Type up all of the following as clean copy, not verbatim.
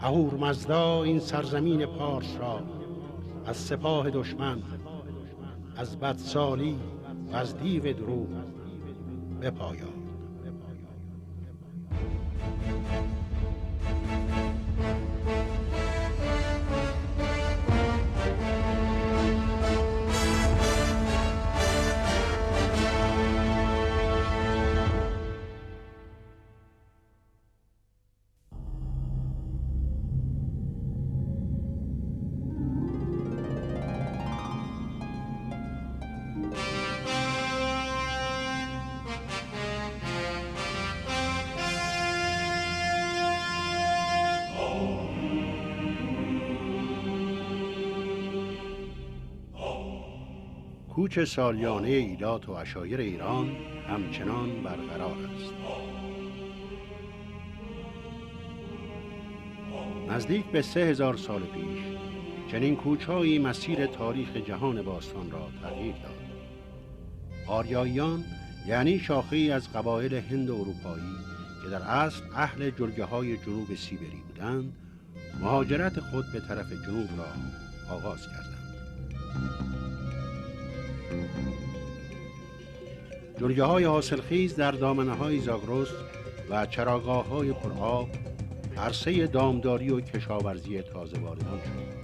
اهورمزدا این سرزمین پارس را از سپاه دشمن، از بدسالی و از دیو دروغ بپایاد. کوچ سالیانه ایلات و عشایر ایران همچنان برقرار است. نزدیک به 3000 سال پیش چنین کوچه‌ای مسیر تاریخ جهان باستان را تغییر داد. آریاییان یعنی شاخه‌ای از قبایل هند اروپایی که در اصل اهل جلگه‌های جنوب سیبری بودند، مهاجرت خود به طرف جنوب را آغاز کردند. جلگه‌های حاصلخیز در دامنه‌های زاگرس و چراگاه‌های پرآب عرصه دامداری و کشاورزی تازه واردان شد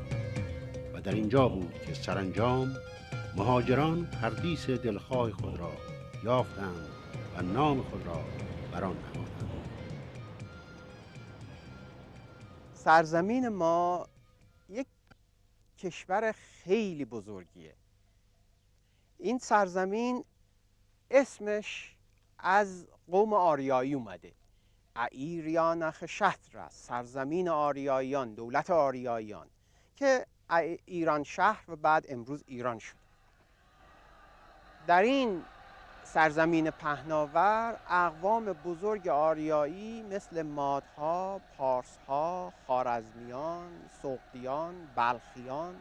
و در اینجا بود که سرانجام مهاجران پردیس دلخواه خود را یافتند و نام خود را بر آن نهادند. سرزمین ما یک کشور خیلی بزرگیه. این سرزمین اسمش از قوم آریایی اومده. ایریانخ شهر است، سرزمین آریاییان، دولت آریاییان که ایران شهر و بعد امروز ایران شد. در این سرزمین پهناور اقوام بزرگ آریایی مثل مادها، پارسها، خوارزمیان، سغدیان، بلخیان،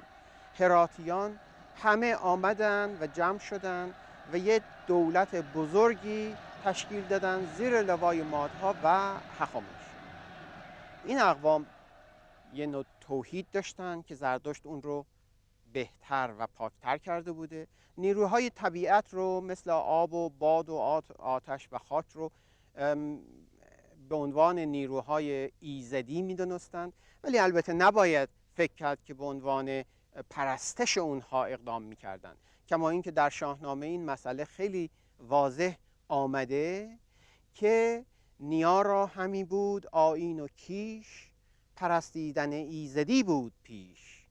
هراتیان همه آمدن و جمع شدن و یه دولت بزرگی تشکیل دادن زیر لوای مادها و هخامنشیان. این اقوام یه نوع توحید داشتن که زرتشت اون رو بهتر و پاکتر کرده بوده. نیروهای طبیعت رو مثل آب و باد و آتش و خاک رو به عنوان نیروهای ایزدی می‌دونستند، ولی البته نباید فکر کرد که به عنوان پرستش اونها اقدام می‌کردند. کما اینکه در شاهنامه این مسئله خیلی واضح آمده که نیا را همی بود آیین و کیش، پرستیدن ایزدی بود پیش.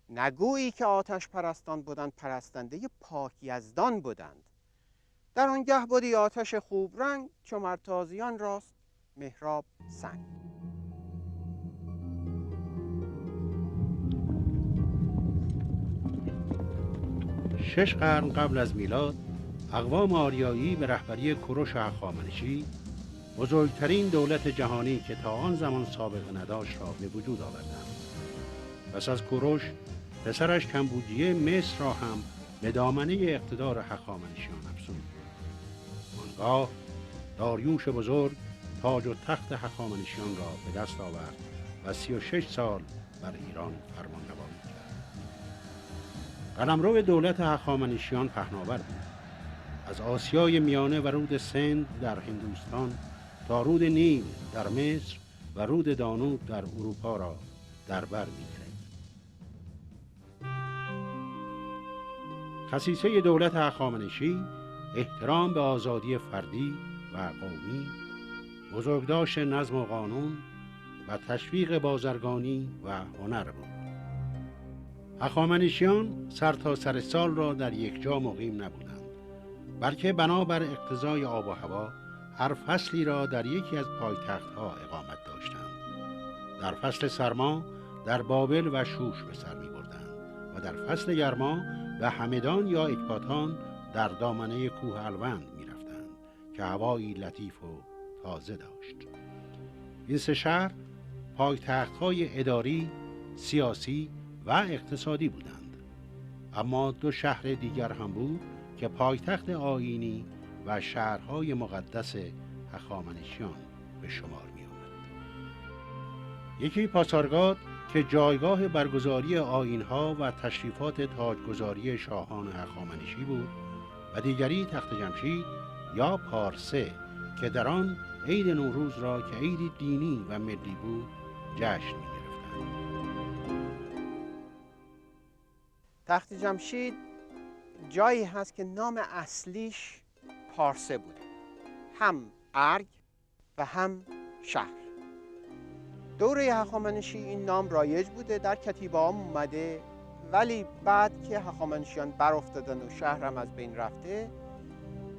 نگویی که آتش پرستان بودند، پرستنده پاک یزدان بودند. در آنگه بودی آتش خوب رنگ، چو مر تازیان راست محراب سنگ. شش قرن قبل از میلاد اقوام آریایی به رهبری کوروش هخامنشی بزرگترین دولت جهانی که تا آن زمان سابقه نداشت را به وجود آوردند. پس از کوروش پسرش کمبوجیه مصر را هم به دامنه اقتدار هخامنشیان افزود. آنگاه داریوش بزرگ تاج و تخت هخامنشیان را به دست آورد و 36 سال بر ایران فرمانروایی کرد. قلمرو دولت هخامنشیان پهناور بود. از آسیای میانه و رود سند در هندوستان تا رود نیل در مصر و رود دانوب در اروپا را در بر می‌گرفت. خصیصه دولت هخامنشی احترام به آزادی فردی و قومی، بزرگداشت نظم و قانون و تشویق بازرگانی و هنر بود. هخامنشیان سرتاسر سال را در یک جا مقیم نبودند، بلکه بنابر اقتضای آب و هوا هر فصلی را در یکی از پایتخت‌ها اقامت داشتند. در فصل سرما در بابل و شوش به سر می‌بردند و در فصل گرما به همدان یا اکباتان در دامنه کوه الوند می‌رفتند که هوایی لطیف و تازه داشت. این سه شهر پایتخت‌های اداری، سیاسی و اقتصادی بودند. اما دو شهر دیگر هم بود که پایتخت آیینی و شهرهای مقدس هخامنشیان به شمار می آمد. یکی پاسارگاد که جایگاه برگزاری آیین‌ها و تشریفات تاجگذاری شاهان هخامنشی بود و دیگری تخت جمشید یا پارسه که در آن عید نوروز را که عیدی دینی و ملی بود جشن می‌گرفتند. تخت جمشید جایی هست که نام اصلیش پارسه بوده، هم ارگ و هم شهر. دوره هخامنشی این نام رایج بوده، در کتیبه هم اومده، ولی بعد که هخامنشیان برافتادن و شهر هم از بین رفته،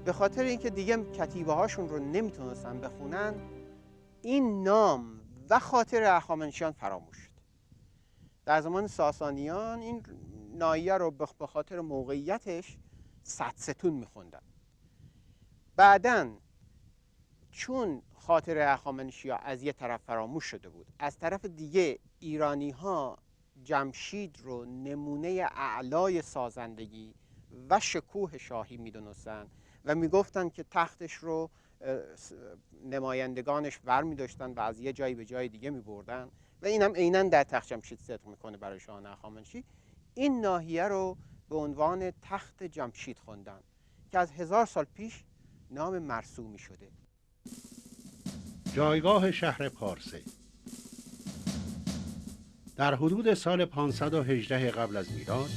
به خاطر اینکه دیگه کتیبه هاشون رو نمیتونستن بخونن، این نام و خاطر هخامنشیان فراموش شد. در زمان ساسانیان این ناحیه رو به خاطر موقعیتش صدستون میخوندن. بعداً چون خاطر هخامنشی‌ها از یه طرف فراموش شده بود، از طرف دیگه ایرانی‌ها جمشید رو نمونه اعلای سازندگی و شکوه شاهی میدونستن و میگفتن که تختش رو نمایندگانش ور می‌داشتن و از یه جایی به جای دیگه می‌بردن و اینم عیناً در تخت جمشید صدق میکنه برای شاهان هخامنشی. این ناحیه رو به عنوان تخت جمشید خوندن که از 1000 سال پیش نام مرسومی شده. جایگاه شهر پارسه در حدود سال 518 قبل از میلاد،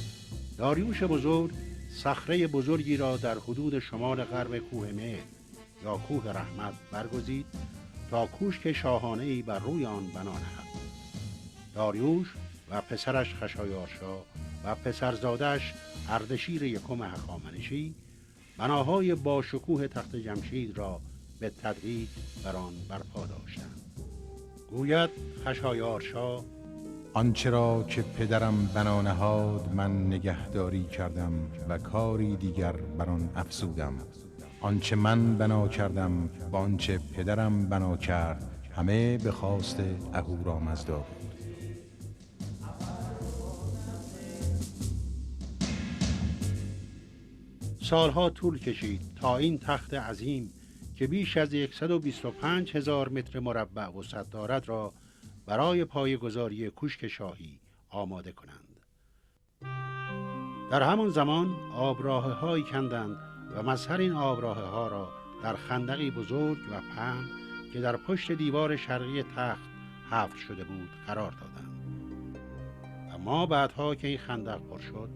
داریوش بزرگ صخره بزرگی را در حدود شمال غرب کوه مهر یا کوه رحمت برگزید تا کوشک شاهانه‌ای بر روی آن بنا نهد. داریوش و پسرش خشایارشا و پسرزادش اردشیر یکم هخامنشی بناهای با شکوه تخت جمشید را به تدریج بر آن برپا داشتند. گوید خشایارشا: آنچه را که پدرم بنا نهاد من نگهداری کردم و کاری دیگر بر آن افزودم. آنچه من بنا کردم با آنچه پدرم بنا کرد همه به خواست اهورامزدا بود. سالها طول کشید تا این تخت عظیم که بیش از 125,000 متر مربع وسعت دارد را برای پایه‌گذاری کوشک شاهی آماده کنند. در همان زمان آبراهه‌هایی کندند و مظهر این آبراهه‌ها را در خندقی بزرگ و پهن که در پشت دیوار شرقی تخت حفر شده بود قرار دادند. اما بعدها که این خندق پر شد،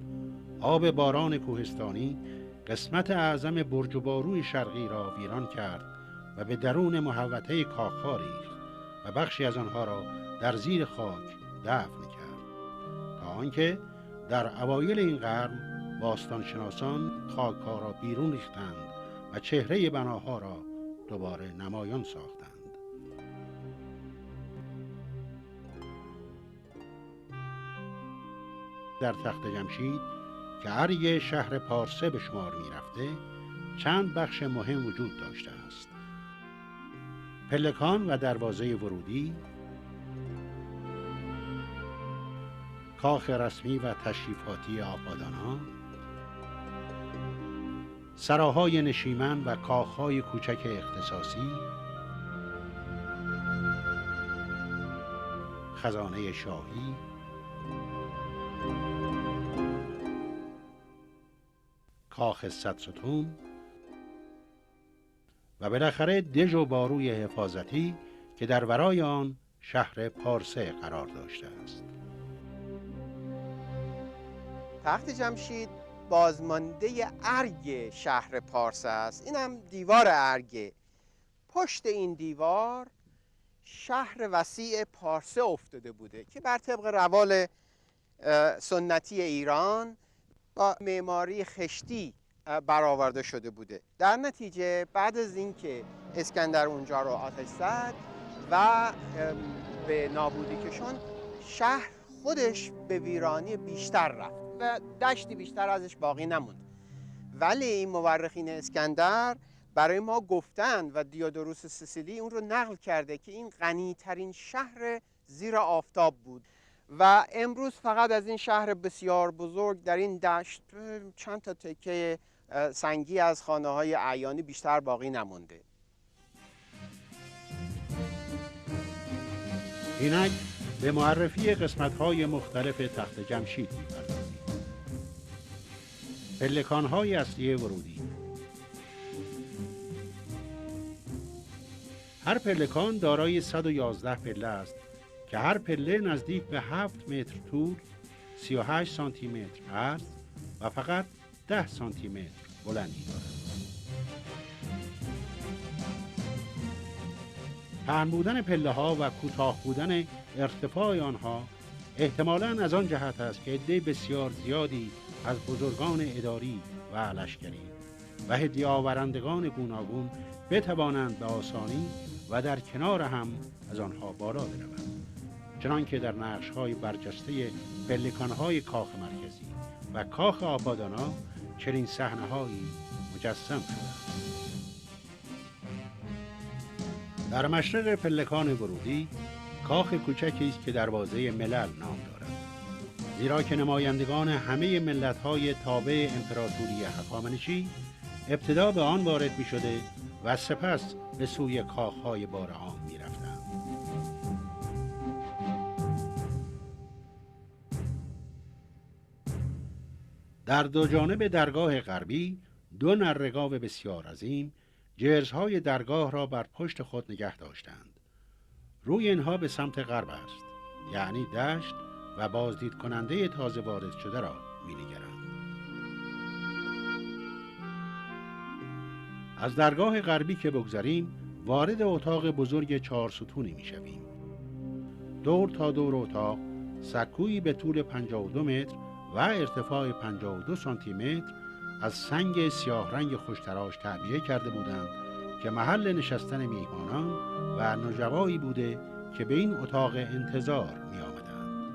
آب باران کوهستانی قسمت اعظم برج و باروی شرقی را ویران کرد و به درون محوطه کاخ‌ها ریخت و بخشی از آنها را در زیر خاک دفن کرد، تا آنکه در اوایل این قرن باستانشناسان خاک‌ها را بیرون ریختند و چهره بناها را دوباره نمایان ساختند. در تخت جمشید که ارگ شهر پارسه به شمار می رفته، چند بخش مهم وجود داشته است: پلکان و دروازه ورودی، کاخ رسمی و تشریفاتی آبادان‌ها، سراهای نشیمن و کاخهای کوچک اختصاصی، خزانه شاهی، کاخ صدستون و بالاخره دژ و باروی حفاظتی که در ورای آن شهر پارسه قرار داشته است. تخت جمشید بازمانده ارگ شهر پارسه است. این هم دیوار ارگه. پشت این دیوار شهر وسیع پارسه افتاده بوده که بر طبق روال سنتی ایران با معماری خشتی برآورده شده بوده. در نتیجه بعد از اینکه اسکندر اونجا رو آتش زد و به نابودی کشوند، شهر خودش به ویرانی بیشتر رفت و دشتی بیشتر ازش باقی نموند. ولی این مورخین اسکندر برای ما گفتند و دیودوروس سیسیلی اون رو نقل کرده که این غنی‌ترین شهر زیر آفتاب بود و امروز فقط از این شهر بسیار بزرگ در این دشت چند تا تکه سنگی از خانه‌های اعیانی بیشتر باقی نمونده. اینک به معرفی قسمت‌های مختلف تخت جمشید می‌پردازیم. پلکان‌های اصلی ورودی. هر پلکان دارای 111 پله است که هر پله نزدیک به 7 متر طول، 38 سانتی متر عرض و فقط 10 سانتی متر بلندی دارد. پهن بودن پله ها و کوتاه بودن ارتفاع آنها احتمالاً از آن جهت است که عده بسیار زیادی از بزرگان اداری و لشکری و هدیه آورندگان گوناگون بتوانند به آسانی و در کنار هم از آنها بالا بروند، چنانکه در نقش‌های برجسته پلکان‌های کاخ مرکزی و کاخ آپادانا چنین صحنه‌هایی مجسم شده. در مشرق پلکان ورودی کاخ کوچکی است که دروازه ملل نام دارد، زیرا که نمایندگان همه ملت‌های تابع امپراتوری هخامنشی ابتدا به آن وارد می‌شده و سپس به سوی کاخ‌های بارعام می‌رفتند. در دو جانب درگاه غربی دو نره‌گاو بسیار عظیم جرزهای درگاه را بر پشت خود نگه داشتند. روی اینها به سمت غرب است، یعنی دشت و بازدید کننده تازه وارد شده را می‌نگرند. از درگاه غربی که بگذریم وارد اتاق بزرگ 4 ستونی می‌شویم. دور تا دور اتاق سکویی به طول 52 متر و ارتفاع 52 سانتی متر از سنگ سیاه رنگ خوشتراش تعبیه کرده بودند که محل نشستن میهمانان و نوجوایی بوده که به این اتاق انتظار می آمدند.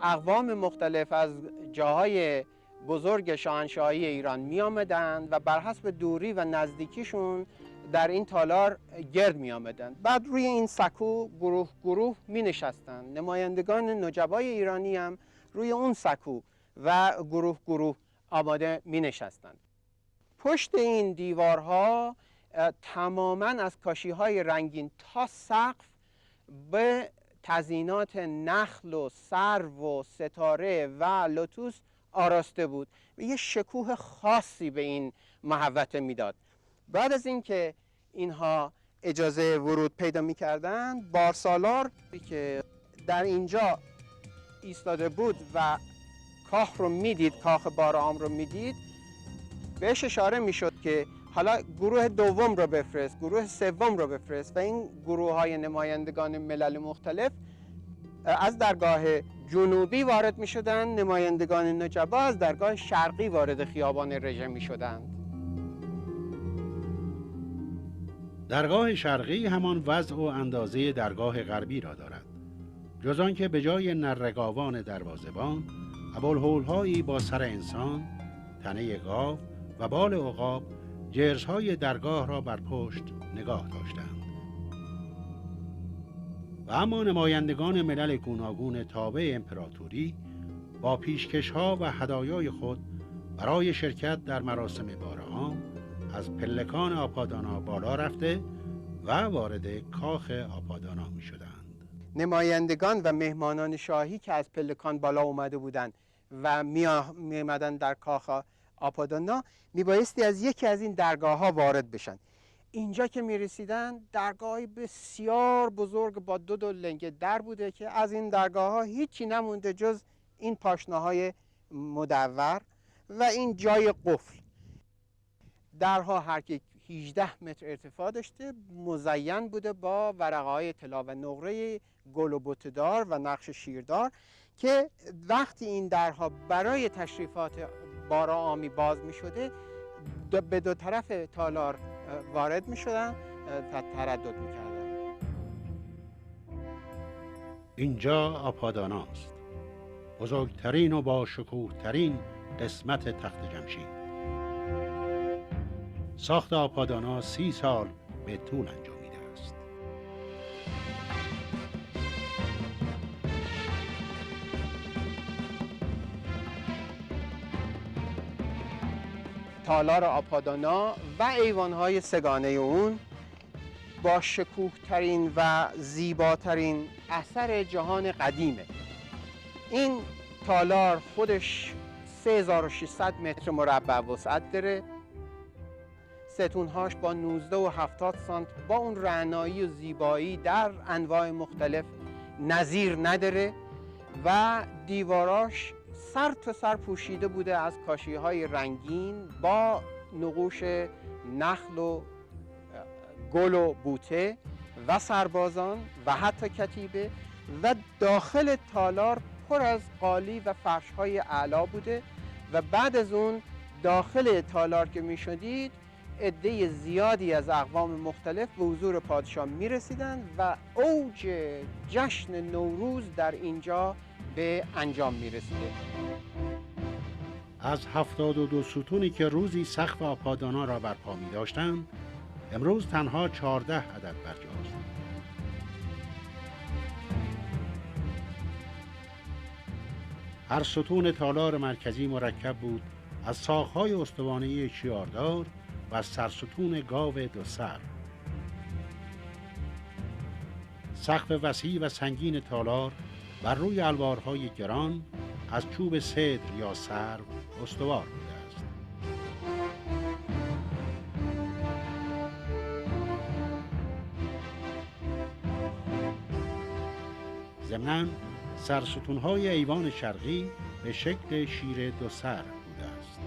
اقوام مختلف از جاهای بزرگ شاهنشاهی ایران می آمدند و بر حسب دوری و نزدیکیشون در این تالار گرد می آمدند. بعد روی این سکو گروه گروه می نشستند. نمایندگان نجبای ایرانی هم روی اون سکو و گروه گروه آماده می نشستند. پشت این دیوارها تماما از کاشی‌های رنگین تا سقف به تزیینات نخل و سرو و ستاره و لوتوس آراسته بود و یه شکوه خاصی به این محوطه میداد. بعد از اینکه اینها اجازه ورود پیدا می‌کردند، بارسالار که در اینجا ایستاده بود و کاخ رو میدید، کاخ بارعام رو میدید، بهش اشاره میشد که حالا گروه دوم رو بفرست، گروه سوم رو بفرست و این گروه های نمایندگان ملل مختلف از درگاه جنوبی وارد می شدند، نمایندگان نجبا از درگاه شرقی وارد خیابان رژه می شدند. درگاه شرقی همان وضع و اندازه درگاه غربی را دارد، جز آنکه به جای نره‌گاوان دروازه‌بان ابوالهول‌هایی با سر انسان، تنه گاو و بال عقاب جرزهای درگاه را بر پشت نگاه داشتند. و اما نمایندگان ملل گوناگون تابع امپراتوری با پیشکش‌ها و هدایای خود برای شرکت در مراسم بارعام از پلکان آپادانا بالا رفته و وارد کاخ آپادانا می شدند. نمایندگان و مهمانان شاهی که از پلکان بالا اومده بودند و می آمدن در کاخ آپادانا میبایستی از یکی از این درگاه ها وارد بشن. اینجا که می رسیدن درگاهی بسیار بزرگ با دو لنگه در بوده که از این درگاه ها هیچی نمونده جز این پاشنه های مدور و این جای قفل. درها هر یک 18 متر ارتفاع داشته، مزین بوده با ورقه های طلا و نقره گل و بته‌دار و نقش شیردار که وقتی این درها برای تشریفات بارعامی باز می شده به دو طرف تالار وارد می شدن و تردد می کردن. اینجا آپادانا است، بزرگترین و با شکوهترین قسمت تخت جمشید. ساخت آپادانا 30 سال به طول انجامیده است. تالار آپادانا و ایوانهای سگانه اون با شکوه ترین و زیباترین اثر جهان قدیمه. این تالار خودش 3600 متر مربع وسعت داره. ستونهاش با 19 و 70 سانت با اون رعنایی و زیبایی در انواع مختلف نظیر نداره و دیواراش سر تا سر پوشیده بوده از کاشی‌های رنگین با نقوش نخل و گل و بوته و سربازان و حتی کتیبه و داخل تالار پر از قالی و فرش‌های اعلی بوده و بعد از اون داخل تالار که می شدید عده زیادی از اقوام مختلف به حضور پادشاه می رسیدند و اوج جشن نوروز در اینجا به انجام می رسیده. از 72 ستونی که روزی سقف آپادانا را برپا می داشتند، امروز تنها 14 عدد برجاست. هر ستون تالار مرکزی مرکب بود از ساق‌های استوانه‌ای چیاردار و از سرستون گاو دو سر. سقف وسیع و سنگین تالار بر روی الوارهای گران از چوب سدر یا سرو استوار بوده است. ضمناً سرستون‌های ایوان شرقی به شکل شیر دو سر بوده است.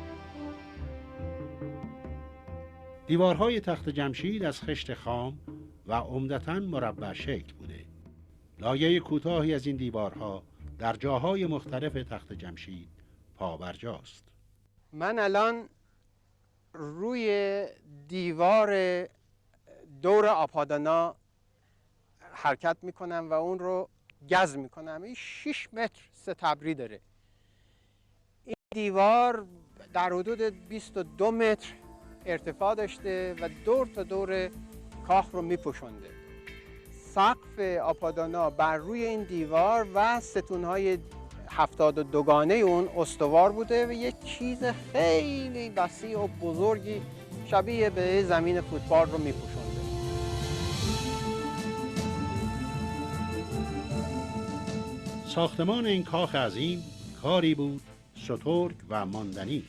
دیوارهای تخت جمشید از خشت خام و عمدتاً مربع شکل بوده. لایه کوتاهی از این دیوارها در جاهای مختلف تخت جمشید پابرجاست. من الان روی دیوار دور آپادانا حرکت میکنم و اون رو گز میکنم. این 6 متر ستبری داره. این دیوار در حدود 22 متر ارتفاع داشته و دور تا دور کاخ رو میپوشونده. سقف آپادانا بر روی این دیوار و ستونهای 72 گانه اون استوار بوده و یک چیز خیلی وسیع و بزرگی شبیه به زمین فوتبال رو میپوشونده. ساختمان این کاخ عظیم کاری بود سترگ و ماندنی.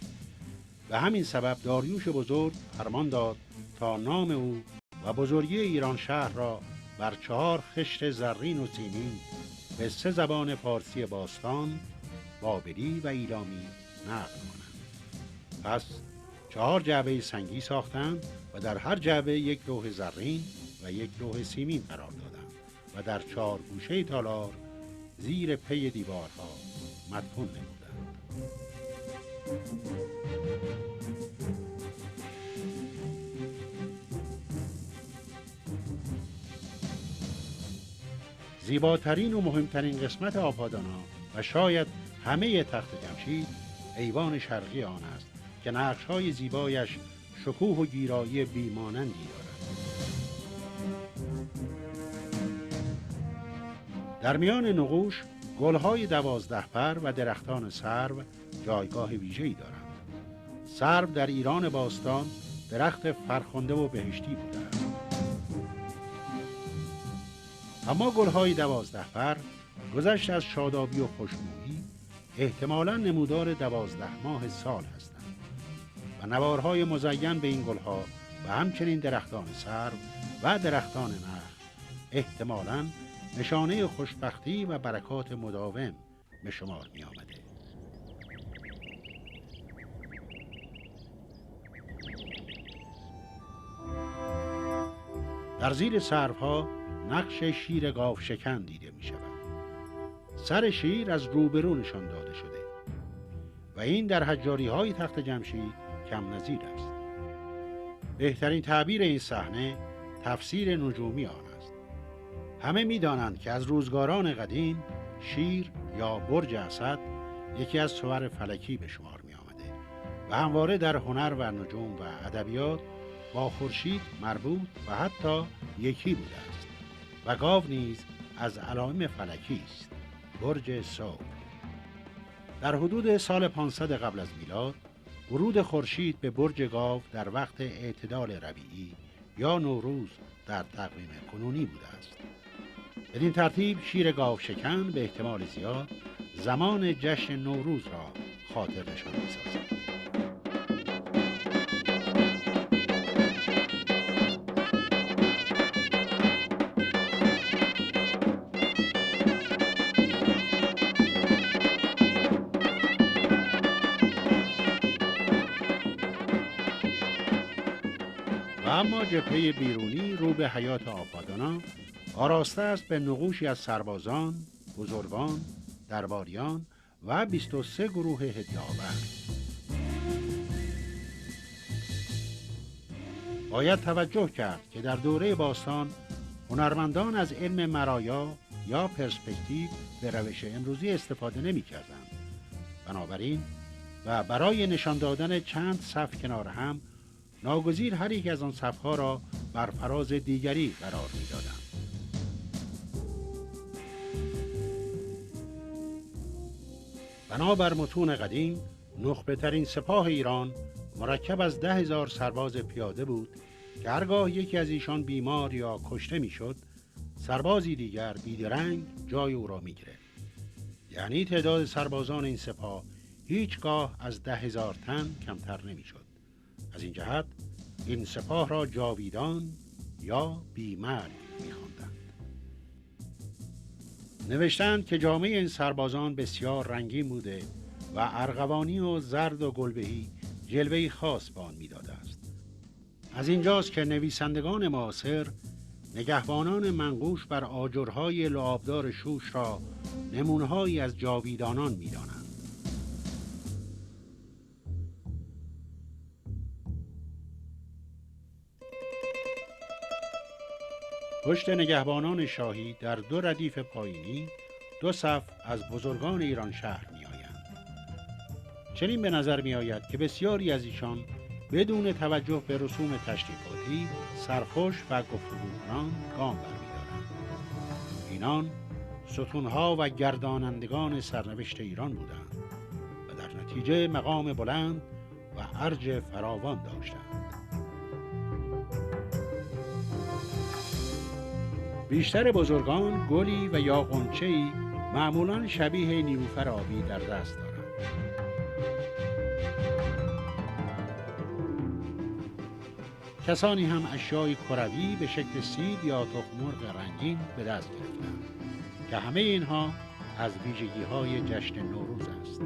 به همین سبب داریوش بزرگ فرمان داد تا نام او و بزرگی ایران شهر را بر 4 خشت زرین و سیمین به 3 زبان پارسی باستان، بابلی و ایلامی نقل کنند. پس 4 جعبه سنگی ساختند و در هر جعبه یک لوح زرین و یک لوح سیمین قرار دادند و در 4 گوشه تالار زیر پی دیوارها مدفون نمودند. زیباترین و مهمترین قسمت آپادانا و شاید همه تخت جمشید ایوان شرقی آن است که نقش‌های زیبایش شکوه و گیرایی بیمانندی دارد. در میان نقوش گل‌های 12 پر و درختان سرو جایگاه ویژه‌ای دارند. سرو در ایران باستان درخت فرخنده و بهشتی بوده است. اما گل‌های 12 پر گذشت از شادابی و خوشبویی احتمالاً نمودار 12 ماه سال هستند و نوارهای مزین به این گل‌ها و همچنین درختان سرو و درختان نخل احتمالاً نشانه خوشبختی و برکات مداوم به شمار می آمده. در زیر سروها نقش شیر گاو شکن دیده می شود. سر شیر از روبرو نشان داده شده و این در حجاری های تخت جمشید کم نظیر است. بهترین تعبیر این صحنه تفسیر نجومی آن است. همه می دانند که از روزگاران قدیم شیر یا برج اسد یکی از صور فلکی به شمار می آمده و همواره در هنر و نجوم و ادبیات با خورشید مربوط و حتی یکی بوده است و گاو نیز از علائم فلکی است، برج ثور. در حدود سال 500 قبل از میلاد ورود خورشید به برج گاو در وقت اعتدال ربیعی یا نوروز در تقویم کنونی بوده است. بدین ترتیب شیر گاوشکن به احتمال زیاد زمان جشن نوروز را خاطر نشان می‌سازد. و اما جبهه بیرونی رو به حیات آبادانا آراسته است به نقوشی از سربازان، بزرگان، درباریان و 23 گروه هدیه‌آور. باید توجه کرد که در دوره باستان هنرمندان از علم مرایا یا پرسپکتیو به روش امروزی استفاده نمی‌کردند. بنابراین و برای نشان دادن چند صف کنار هم ناگزیر هر یک از آن صف‌ها را بر فراز دیگری قرار می‌دادند. بنابر متون قدیم نخبه‌ترین سپاه ایران مرکب از 10,000 سرباز پیاده بود که هرگاه یکی از ایشان بیمار یا کشته می‌شد، سربازی دیگر بیدرنگ جای او را می‌گرفت. یعنی تعداد سربازان این سپاه هیچگاه از 10,000 تن کمتر نمی‌شد. از این جهت این سپاه را جاویدان یا بیمرگ می‌خواندند. نوشتند که جامعه این سربازان بسیار رنگین بوده و ارغوانی و زرد و گلبهی جلوه‌ای خاص به آن می‌داده است. از اینجاست که نویسندگان معاصر نگهبانان منقوش بر آجرهای لعابدار شوش را نمونه‌هایی از جاویدانان می‌دانند. پشت نگهبانان شاهی در 2 ردیف پایینی 2 صف از بزرگان ایران شهر می‌آیند. چنین به نظر می‌آید که بسیاری از ایشان بدون توجه به رسوم تشریفاتی سرخوش و گفتگو کنان گام برمی‌دارند. اینان ستونها و گردانندگان سرنوشت ایران بودند و در نتیجه مقام بلند و ارج فراوان داشتند. بیشتر بزرگان گلی و یا غنچه‌ای معمولاً شبیه نیلوفر آبی در دست دارند. کسانی هم اشیای کروی به شکل سید یا تخم‌مرغ رنگین به دست گرفتند که همه اینها از ویژگی‌های جشن نوروز است.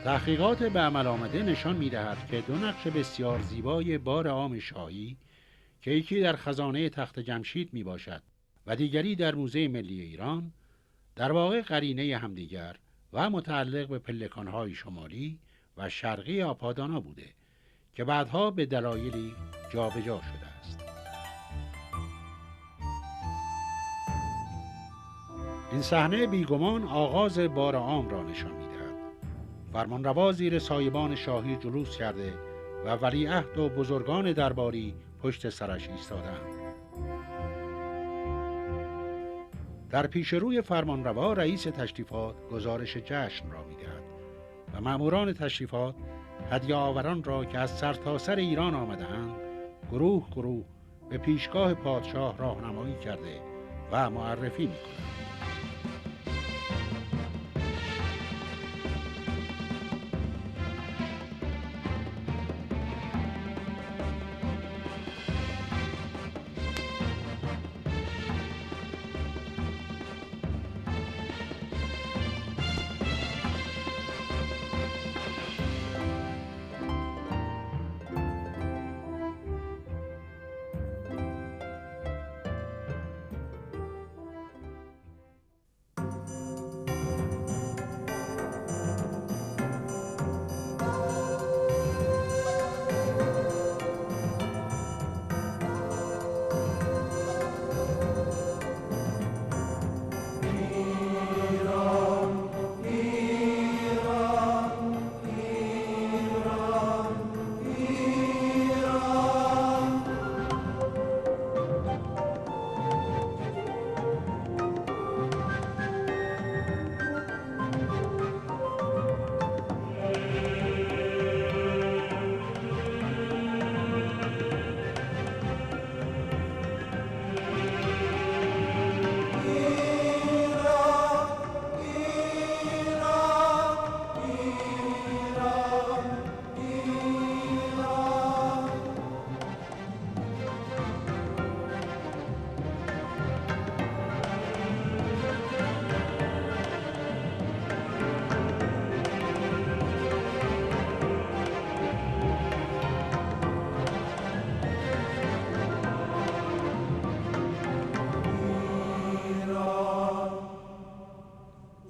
تحقیقات به عمل آمده نشان می‌دهد که 2 نقش بسیار زیبای بار عام شاهی که یکی در خزانه تخت جمشید میباشد و دیگری در موزه ملی ایران در واقع قرینه همدیگر و متعلق به پلکان‌های شمالی و شرقی آپادانا بوده که بعدها به دلایلی جابجا شده است. این صحنه بیگمان آغاز بار عام را نشان می‌دهد. فرمانروا زیر سایبان شاهی جلوس کرده و ولیعهد و بزرگان درباری پشت سرش ایستادند. در پیش روی فرمانروا رئیس تشریفات گزارش جشن را می‌دهد و مأموران تشریفات هدیه‌آوران را که از سرتاسر ایران آمده‌اند گروه گروه به پیشگاه پادشاه راهنمایی کرده و معرفی می‌کند.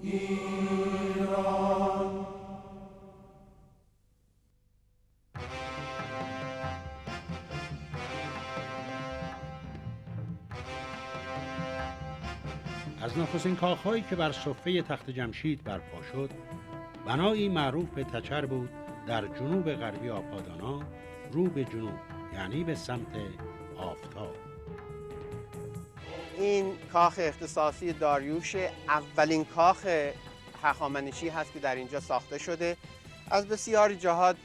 از نخستین کاخهایی که بر صفه تخت جمشید برپا شد، بنایی معروف به تچر بود در جنوب غربی آپادانا، رو به جنوب، یعنی به سمت آفتاب. این کاخ اختصاصی داریوش اولین کاخ هخامنشی هست که در اینجا ساخته شده. از بسیاری جهات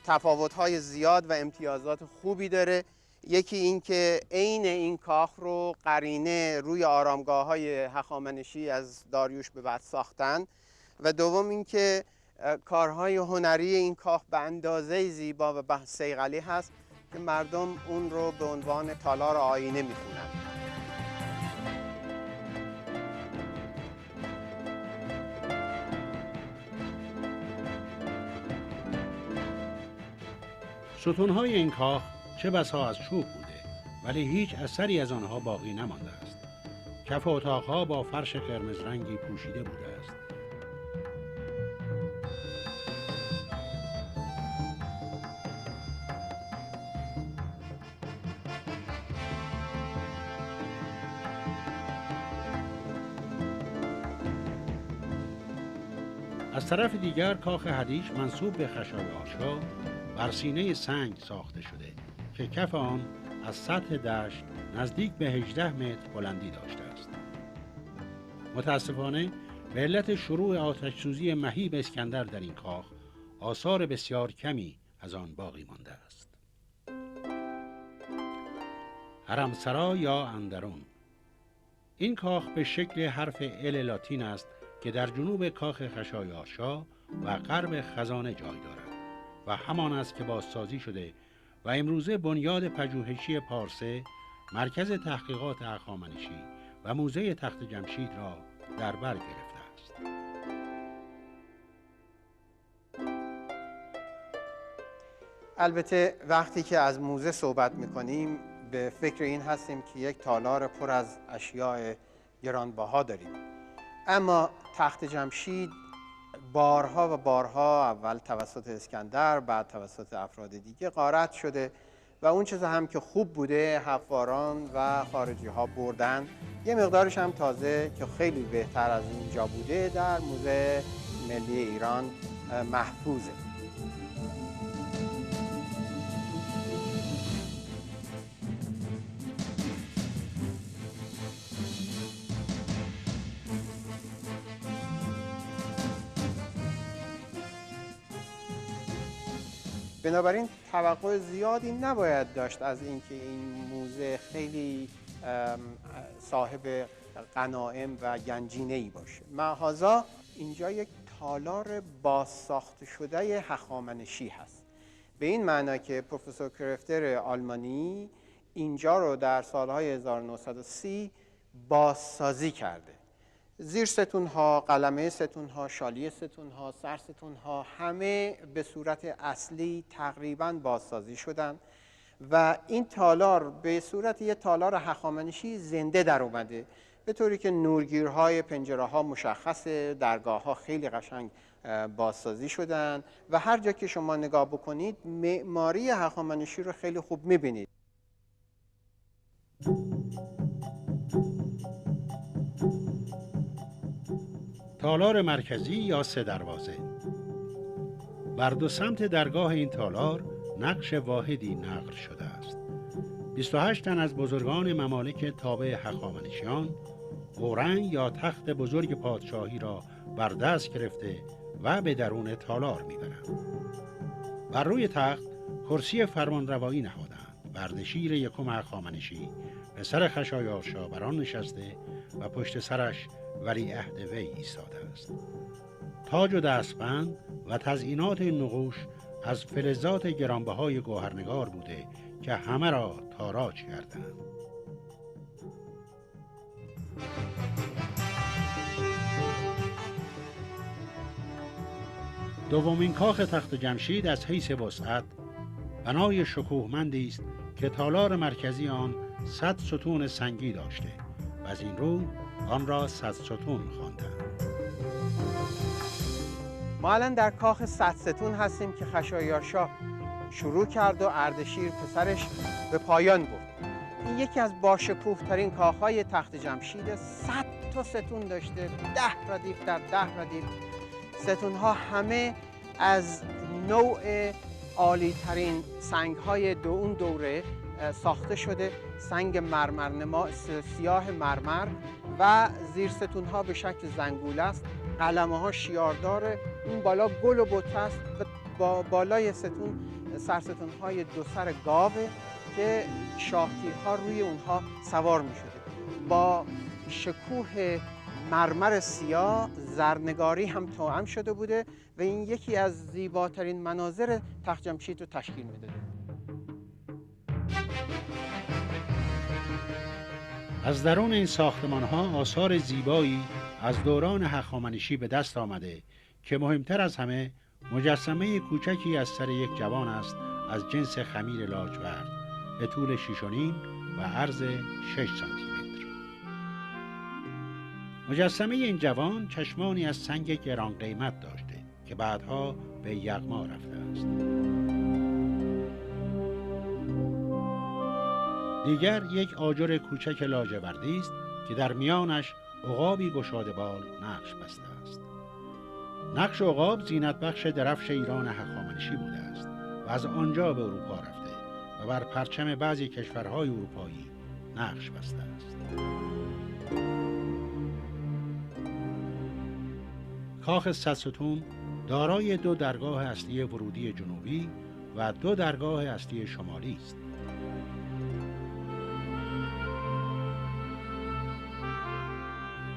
تفاوت‌های زیاد و امتیازات خوبی داره. یکی این که عین این کاخ رو قرینه روی آرامگاه‌های هخامنشی از داریوش به بعد ساختن، و دوم این که کارهای هنری این کاخ به اندازه زیبا و صیقلی هست که مردم اون رو به عنوان تالار آینه می‌خونن. ستونهای این کاخ چه بسا از چوب بوده، ولی هیچ اثری از آنها باقی نمانده است. کف اتاقها با فرش قرمز رنگی پوشیده بوده است. از طرف دیگر کاخ هدیچ منسوب به خشایارشا بر سینه سنگ ساخته شده که کف آن از سطح دشت نزدیک به 18 متر بلندی داشته است. متاسفانه به علت شروع آتش‌سوزی مهیب اسکندر در این کاخ، آثار بسیار کمی از آن باقی مانده است. حرمسرا یا اندرون. این کاخ به شکل حرف ال لاتین است که در جنوب کاخ خشایارشا و غرب خزانه جای دارد و همان است که بازسازی شده و امروزه بنیاد پژوهشی پارسه، مرکز تحقیقات هخامنشی و موزه تخت جمشید را در بر گرفته است. البته وقتی که از موزه صحبت می‌کنیم به فکر این هستیم که یک تالار پر از اشیاء گرانبها داریم، اما تخت جمشید بارها و بارها، اول توسط اسکندر بعد توسط افراد دیگه غارت شده و اون چیز هم که خوب بوده حفاران و خارجی ها بردن. یه مقدارش هم تازه که خیلی بهتر از اینجا بوده در موزه ملی ایران محفوظه. بنابراین توقع زیادی نباید داشت از اینکه این موزه خیلی صاحب غنایم و گنجینه‌ای باشه. معاذا اینجا یک تالار بازساخته شده هخامنشی هست، به این معنا که پروفسور کرفتر آلمانی اینجا رو در سالهای 1930 بازسازی کرده. زیر ستونها، قلمه ستونها، شالیه ستونها، سر ستونها همه به صورت اصلی تقریباً بازسازی شدن و این تالار به صورت یک تالار هخامنشی زنده در اومده، به طوری که نورگیرهای پنجره ها مشخصه، درگاه ها خیلی قشنگ بازسازی شدن و هر جا که شما نگاه بکنید معماری هخامنشی رو خیلی خوب میبینید. تالار مرکزی یا سه دروازه. بر دو سمت درگاه این تالار نقش واحدی نقل شده است. 28 تن از بزرگان ممالک تابع هخامنشیان اورنگ یا تخت بزرگ پادشاهی را بر دست گرفته و به درون تالار میبرند. بر روی تخت کرسی فرمانروایی نهادند. اردشیر یکم هخامنشی پسر خشایارشا بر آن نشسته و پشت سرش ولیعهد وی ایستاده است. تاج و دستبند و تزیینات نقوش از فلزات گرانبهای گوهرنگار بوده که همه را تاراج کردند. دومین کاخ تخت جمشید از حیث وسعت بنای شکوهمندی است که تالار مرکزی آن 100 ستون سنگی داشته و از این رو آن را 100 ستون خواندند. ما الان در کاخ صدستون هستیم که خشایارشا شروع کرد و اردشیر پسرش به پایان برد. این یکی از باشکوه‌ترین کاخهای تخت جمشید. 100 تا ستون داشته، 10 ردیف در 10 ردیف. ستونها همه از نوع عالی‌ترین سنگ‌های اون دوره ساخته شده، سنگ مرمرنما، سیاه مرمر و زیر ستونها به شکل زنگوله است. قلمه‌ها شیارداره، اون بالا گل و بته است و با بالای ستون سرستون‌های دو سر گاوه که شاهتیرها روی اونها سوار می‌شده. با شکوه مرمر سیاه زرنگاری هم توأم شده بوده و این یکی از زیباترین مناظر تخت جمشید رو تشکیل میداده. از درون این ساختمان‌ها آثار زیبایی از دوران هخامنشی به دست آمده که مهمتر از همه مجسمه کوچکی از سر یک جوان است از جنس خمیر لاجورد به طول 6.5 و عرض 6 سانتیمتر. مجسمه این جوان چشمانی از سنگ گران قیمت داشته که بعدها به یغما رفته است. دیگر یک آجر کوچک لاجوردی است که در میانش عقابی گشاده بال نقش بسته است. نقش عقاب زینت بخش درفش ایران هخامنشی بوده است و از آنجا به اروپا رفته و بر پرچم بعضی کشورهای اروپایی نقش بسته است. کاخ صدستون دارای 2 درگاه اصلی ورودی جنوبی و 2 درگاه اصلی شمالی است.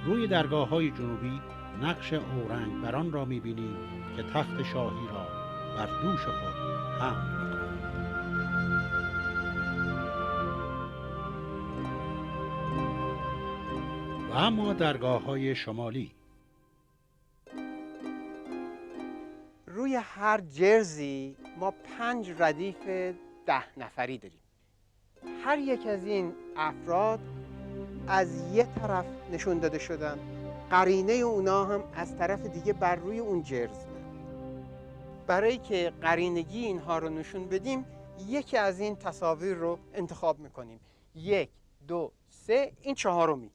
روی درگاه‌های جنوبی نقش اورنگ بران را می‌بینیم که تخت شاهی را بر دوش خود حمل می‌کند. و اما درگاه‌های شمالی، روی هر جرزی ما 5 ردیف 10 نفری داریم. هر یک از این افراد از یک طرف نشون داده شدن، قرینه اونا هم از طرف دیگه بر روی اون جرز. برای که قرینگی اینها رو نشون بدیم یکی از این تصاویر رو انتخاب میکنیم. 1 2 3 این 4می.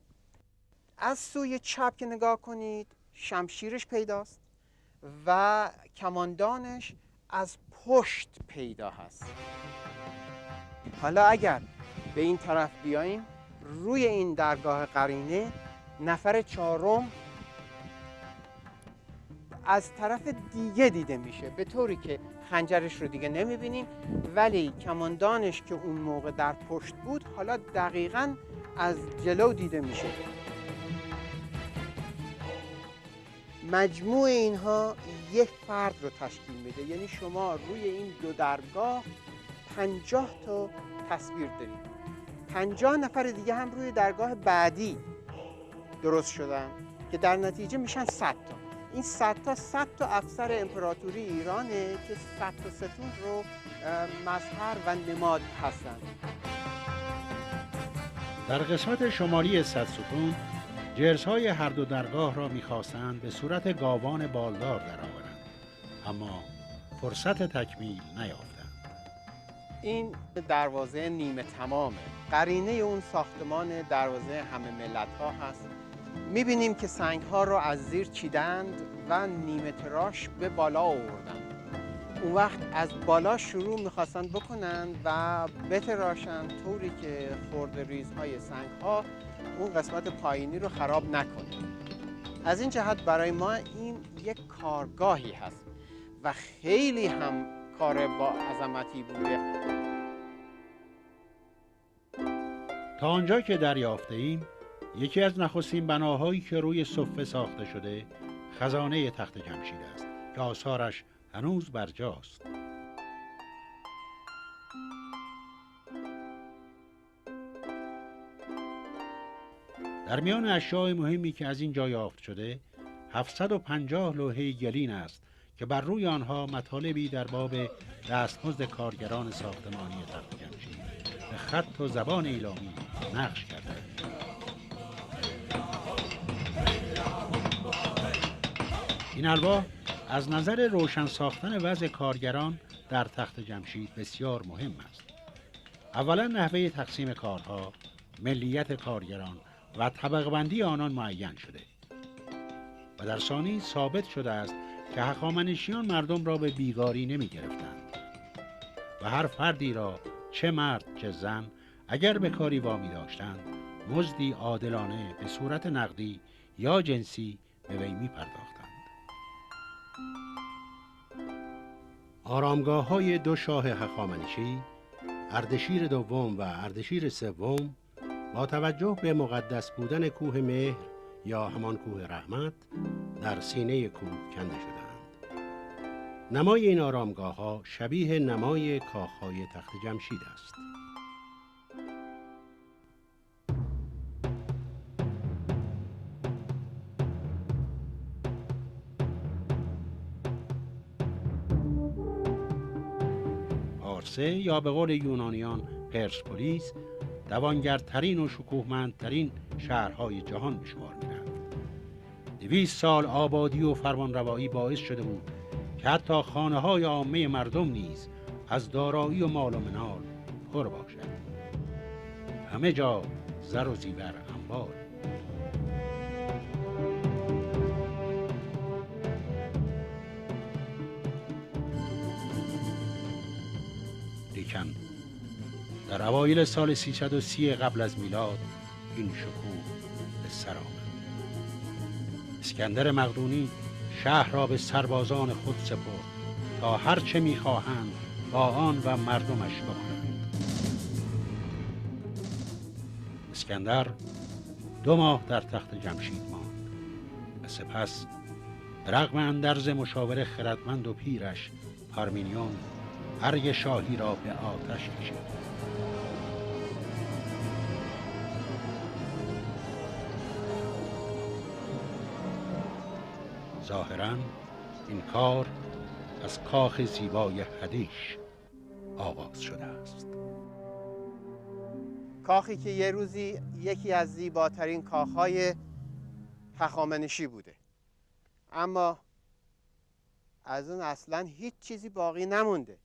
از سوی چپ که نگاه کنید شمشیرش پیداست و کماندانش از پشت پیدا هست. حالا اگر به این طرف بیاییم روی این درگاه قرینه نفر 4م از طرف دیگه دیده میشه، به طوری که خنجرش رو دیگه نمیبینیم ولی کماندانش که اون موقع در پشت بود حالا دقیقاً از جلو دیده میشه. مجموع اینها یک فرد رو تشکیل میده، یعنی شما روی این 2 درگاه 50 تا تصویر دارید. 50 نفر دیگه هم روی درگاه بعدی درست شدن که در نتیجه میشن 100 تا. این 100 تا افسر امپراتوری ایرانه که 100 تا ستون رو مظهر و نماد هستند. در قسمت شمالی صدستون جرزهای هر 2 درگاه را می‌خواستند به صورت گاوان بالدار درآورند، اما فرصت تکمیل نیافتند. این دروازه نیمه تمامه. قرینه اون ساختمان دروازه همه ملت‌ها هست. می‌بینیم که سنگ‌ها رو از زیر چیدند و نیمه تراش به بالا آوردند. اون وقت از بالا شروع می‌خواستن بکنند و بتراشند طوری که خرده ریزهای سنگ‌ها اون قسمت پایینی رو خراب نکنه. از این جهت برای ما این یک کارگاهی هست و خیلی هم کار با عظمتی بوده. تا آنجا که دریافته‌ایم یکی از نخستین بناهایی که روی صفه ساخته شده خزانه تخت جمشید است که آثارش هنوز برجاست. در میان اشیاء مهمی که از این جا یافت شده 750 لوحه گلین است که بر روی آنها مطالبی در باب دستمزد کارگران ساختمانی تخت جمشید به خط و زبان ایلامی نقش کردند. این الواح از نظر روشن ساختن وضع کارگران در تخت جمشید بسیار مهم است. اولا نحوه تقسیم کارها، ملیت کارگران و طبقه بندی آنان معین شده و در ثانی ثابت شده است که هخامنشیان مردم را به بیگاری نمی گرفتند و هر فردی را چه مرد چه زن اگر به کاری وامی داشتند مزدی عادلانه به صورت نقدی یا جنسی به وی می پرداختند. آرامگاه‌های دو شاه هخامنشی، اردشیر دوم و اردشیر سوم، با توجه به مقدس بودن کوه مهر یا همان کوه رحمت در سینه کوه کنده شدند. نمای این آرامگاه‌ها شبیه نمای کاخ‌های تخت جمشید است. پارسه یا به قول یونانیان پرسپولیس دوانگرترین و شکوهمندترین شهرهای جهان به شمار می‌رفت. 200 سال آبادی و فرمانروایی باعث شده بود که حتی خانه‌های عامه مردم نیز از دارایی و مال و منال پر باشد. همه جا زر و زیور انبار. لیکن در اوایل سال 330 قبل از میلاد این شکوه به سر آمد. اسکندر مقدونی شهر را به سربازان خود سپرد تا هر چه می‌خواهند با آن و مردمش بکنند. اسکندر 2 ماه در تخت جمشید ماند و سپس به رغم اندرز مشاور خردمند و پیرش پارمینیون ارگ شاهی را به آتش کشید. ظاهراً این کار از کاخ زیبای هدیش آغاز شده است. کاخی که یه روزی یکی از زیباترین کاخهای هخامنشی بوده، اما از اون اصلاً هیچ چیزی باقی نمونده.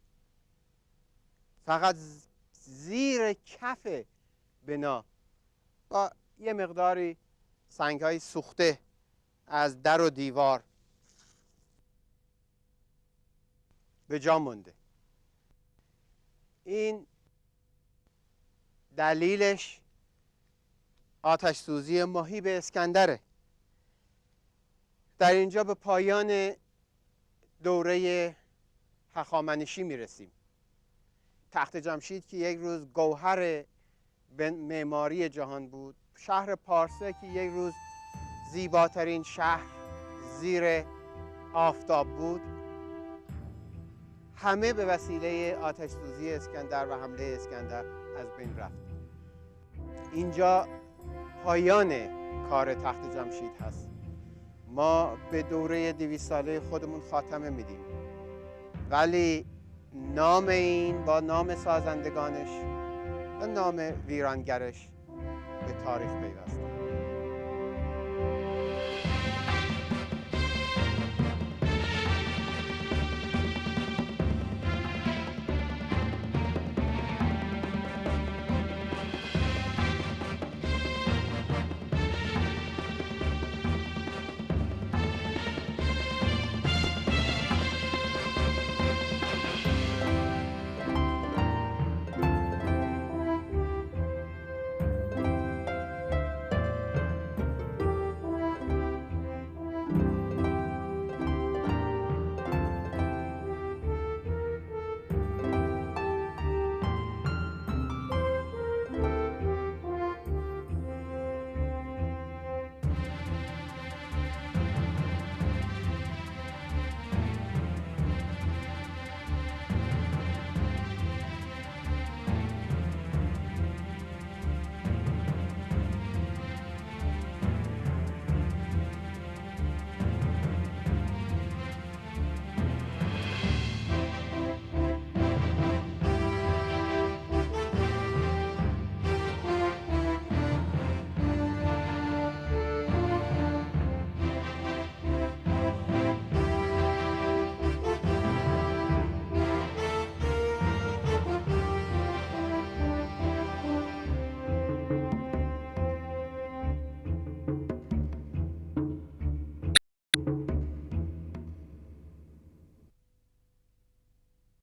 فقط زیر کف بنا با یه مقداری سنگ‌های سوخته از در و دیوار به جا مونده. این دلیلش آتش سوزی مهیب اسکندره. در اینجا به پایان دوره هخامنشی میرسیم. تخت جمشید که یک روز گوهر معماری جهان بود، شهر پارسه که یک روز زیباترین شهر زیر آفتاب بود، همه به وسیله آتش سوزی اسکندر و حمله اسکندر از بین رفت. اینجا پایان کار تخت جمشید هست. ما به دوره 200 ساله خودمون خاتمه میدیم، ولی نام این با نام سازندگانش و نام ویرانگرش به تاریخ پیوسته.